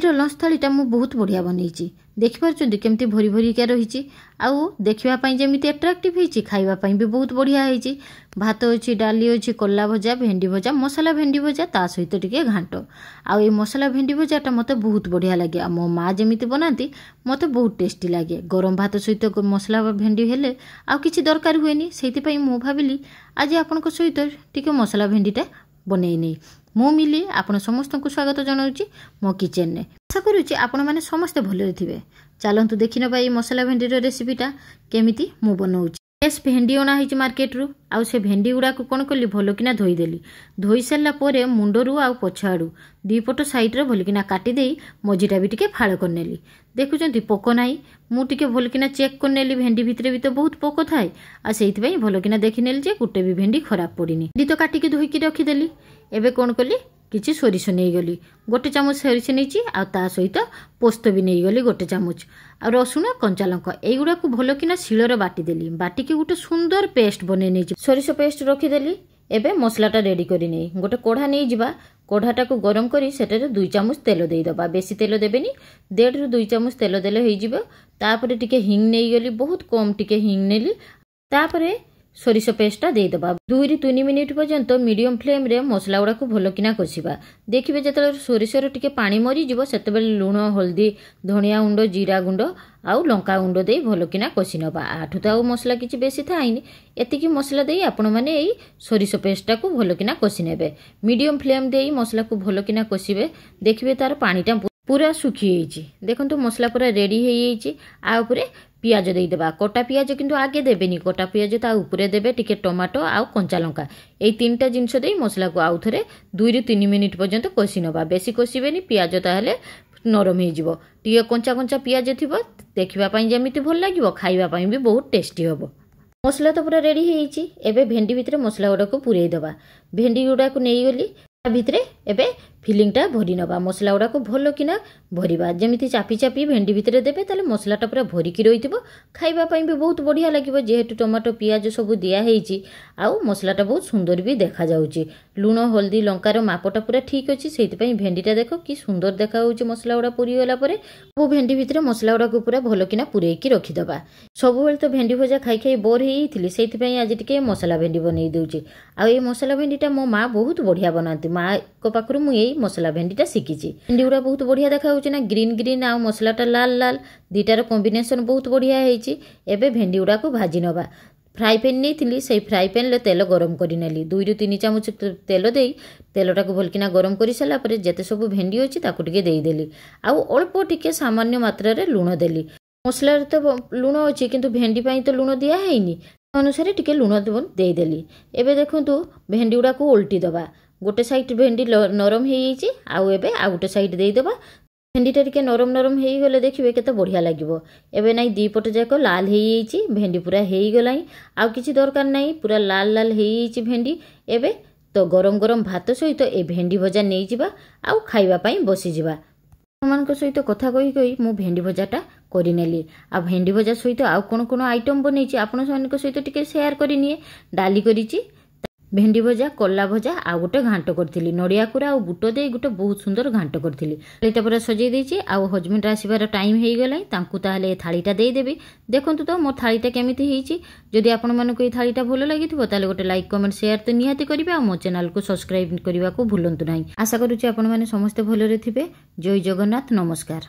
आज लंच थालीटा मु बहुत बढ़िया बनई देखिपुर केमती भरी भरिका रही आउ देखापी जमी एट्राक्टिव होती खावाई भी बहुत बढ़िया होती। भात अच्छी डाली अच्छी कला भजा भेंडी भजा मसला भेंडी भजा ता सहित टिके घांट आउ ये मसला भेंडी भजाटा मत बहुत बढ़िया लगे आ मो माँ जमी बनाती मत बहुत टेस्टी लगे। गरम भात सहित मसला भेंडी हेले आउ किछि दरकार हुएनी से मु भाविली आज आपण सहित टिके मसला भेंडीटा बनई नहीं मु मिली आपण समस्त को स्वागत जनाऊँगी मो किचेन ने। आशा करुच्ची आपण मैंने समस्ते भले थे। चलतु देखि नबा ये मसला भेंडीर रेसिपीटा केमिति मु बनाऊँगी। फ्रेश भेंडी अना होइछि मार्केट रु आउ से भेंडी गुड़ा को कौन कली भलकिना धोईदेली। धोई सारा पर मुंडरू आउ पछाड़ू दीपट साइड रे भलकिना काटिदे मझीटा भी टिके फाड़ करनेली। देखुचंती पोक नाई मुझे भलकिना चेक करनेली भेंडी भितर भी तो बहुत पोक थाए आ सेइथिपई भलकिना देखिनेली जे गुटे भी भेंडी खराब पड़िनी। भेंडी तो काटिकी धोईकी रखिदेली। एबे कौन कली किछि सोरिष नहीं गली गोटे चामच सोरिष नहीं आ ता सहित पोस्त भी नहीं गली गोटे चामच आ रसुण कंचा लंका एगुड़ा को भल किना शिलर बाटिदेली। बाटिकी गोटे सुंदर पेस्ट बने नहीं सोरिष पेस्ट रखिदेली। एबे मसलाटा रेडी करी नहीं गोटे कोढ़ा नहीं जिबा कोढ़ाटा को गरम करी सेटारे 2 चामच तेल दे दबा। बेसी तेल देबेनी 1.5 ରୁ 2 चामच तेल देले होई जिबो। तापरे टिके हिंग नहीं गली बहुत कम टिके हिंग नेली। तापरे सोरिष पेस्टा देदेबा 2 ରୁ 3 मिनिट पर्यंत मीडियम फ्लेम रे मसला गुड़ा को भलकिना कषिबा। देखिए जो सोरिषर टिके पानी मरीज से लुण हल्दी धनिया गुंड जीरा गुंड आउ लंका गुंड दे भलकिना कषि नबा। आठु तो मसला किछि बेसी थाइनी एतिकी मसला दे आपण माने एई सोरिष पेस्टा को भलकिना कषि नेबे। मीडियम फ्लेम दे मसला को भलकिना कषिबे। देखिए तार पानीटा पूरा सुखी होइछि। देखंतु मसला पूरा रेडी हो जाइछि। आ उपरे पियाज देदेबा कटा पियाज किंतु आगे देबेनी कटा पियाज ता उपरे देबे टिके टमाटो आउ कंचा लंका एई तीनटा जिनस दे मसला को आउ थरे 2 ରୁ 3 मिनिट पर्यंत कषि नबा। बेसी कषिबेनी पियाज ताहले नरम हो जिवो। टिके कंचा कंचा पियाज थिबो देखिबा पई जेमिति भल लागिवो खाइबा पई भी बहुत टेस्टी हबो। मसला तो पूरा रेडी होइछि। एबे भेंडी भितरे मसला गुडा को पुरेई दबा। भेंडी गुडा को नेई गली भितरे एबे फिलिंगटा भरी नबा। मसला गुड़ा को भल किना भरिबा जेमिति चापी चापी भेंडी भितरे देबे ताले मसलाटा पूरा भरिकी रहिथिबो। खाइबा पई भी बहुत बढ़िया लागिबो जेहेतु टमाटो पियाज सब दिया हेइची आउ मसलाटा बहुत सुंदर भी देखा जाउची। लुण हल्दी लंकार मापटा पूरा ठीक अछि सेति पई भेंडीटा देखो कि सुंदर देखा होउची। मसला गुड़ा पुरी गला परे वो भेंडी भितरे मसला गुड़ा को पूरा भल किना पुरेकी रखि दबा। सब बेल तो भेंडी भजा खाई खाई बोर हेइथिली सेति पई आज टिके मसला भेंडी बनै देउची। आ ए मसला भेंडीटा मो माँ बहुत बढ़िया बनाती। माँ को पाखरु मु एई मसला भेंडीटा शिखिची। भेंडी गुड़ा बहुत बढ़िया देखा होउची ना ग्रीन ग्रीन आ मसलाटा लाल लाल दीटार कॉम्बिनेशन बहुत बढ़िया हेइची। एबे भेंडी गुड़ा को भाजी नबा। फ्राई पैन नहीं से फ्राई पैन ले तेल गरम करी नेली 2 ରୁ 3 चामच तेल दे तेलटा को भलकिना गरम कर सारा पर जेते सब भेंडी अच्छी ताकू टिके देदेली। आउ अल्प टिके सामान्य मात्रा रे लुण देली। मसला तो लुण अच्छी किंतु भेंडी पाई तो लुण दिया हैनी अनुसार टिके लुण देदेली। एबे देखंतु भेंडी गुड़ा को उल्टी दबा। गोटे साइड भेंडी नरम हो जाइए आउ एबे आ गोटे साइड देदेबा। भेंडीटा टिके नरम नरम हो गले देखिए केते बढ़िया लागिवो। एबे नाई दी पट जाक लाल हो जाइए भेंडी पूरा हो गलाई आउ किछि दरकार नाई पूरा लाल लाल हो जाइए भेंडी। एबे तो गरम गरम भात सहित ए भेंडी भजा नहीं जिबा आउ खाइबा पई बसी जिबा। मान सहित कथा कही कही मु भेंडी भजाटा करिनेली। आ भेंडी भजा सहित आउ कोन कोन आइटम बनैछि आपण मान सहित टिके शेयर करिनिए। डाली करिछि भेंडी भजा कला भजा आ गोटे घांट करथिली नड़िया कुरा आ बुट दे गोटे बहुत सुंदर घांट करथिली। थालीटा पूरा सजै देछि आ हजबैंड आसीबार टाइम हे गलाय तांकु ताहले थालीटा देई देबी। देखंतु तो मोर थालीटा केमिति हेछि। जदि आपण मानको ए थालीटा भलो लागिथिबो ताले गोटे लाइक कमेंट शेयर तो निहाती करिवे आ मो चैनल को सब्सक्राइब करबा को भूलंतु नाही। आशा करूछि आपण माने समस्त भलो रे थिबे। जय जगन्नाथ नमस्कार।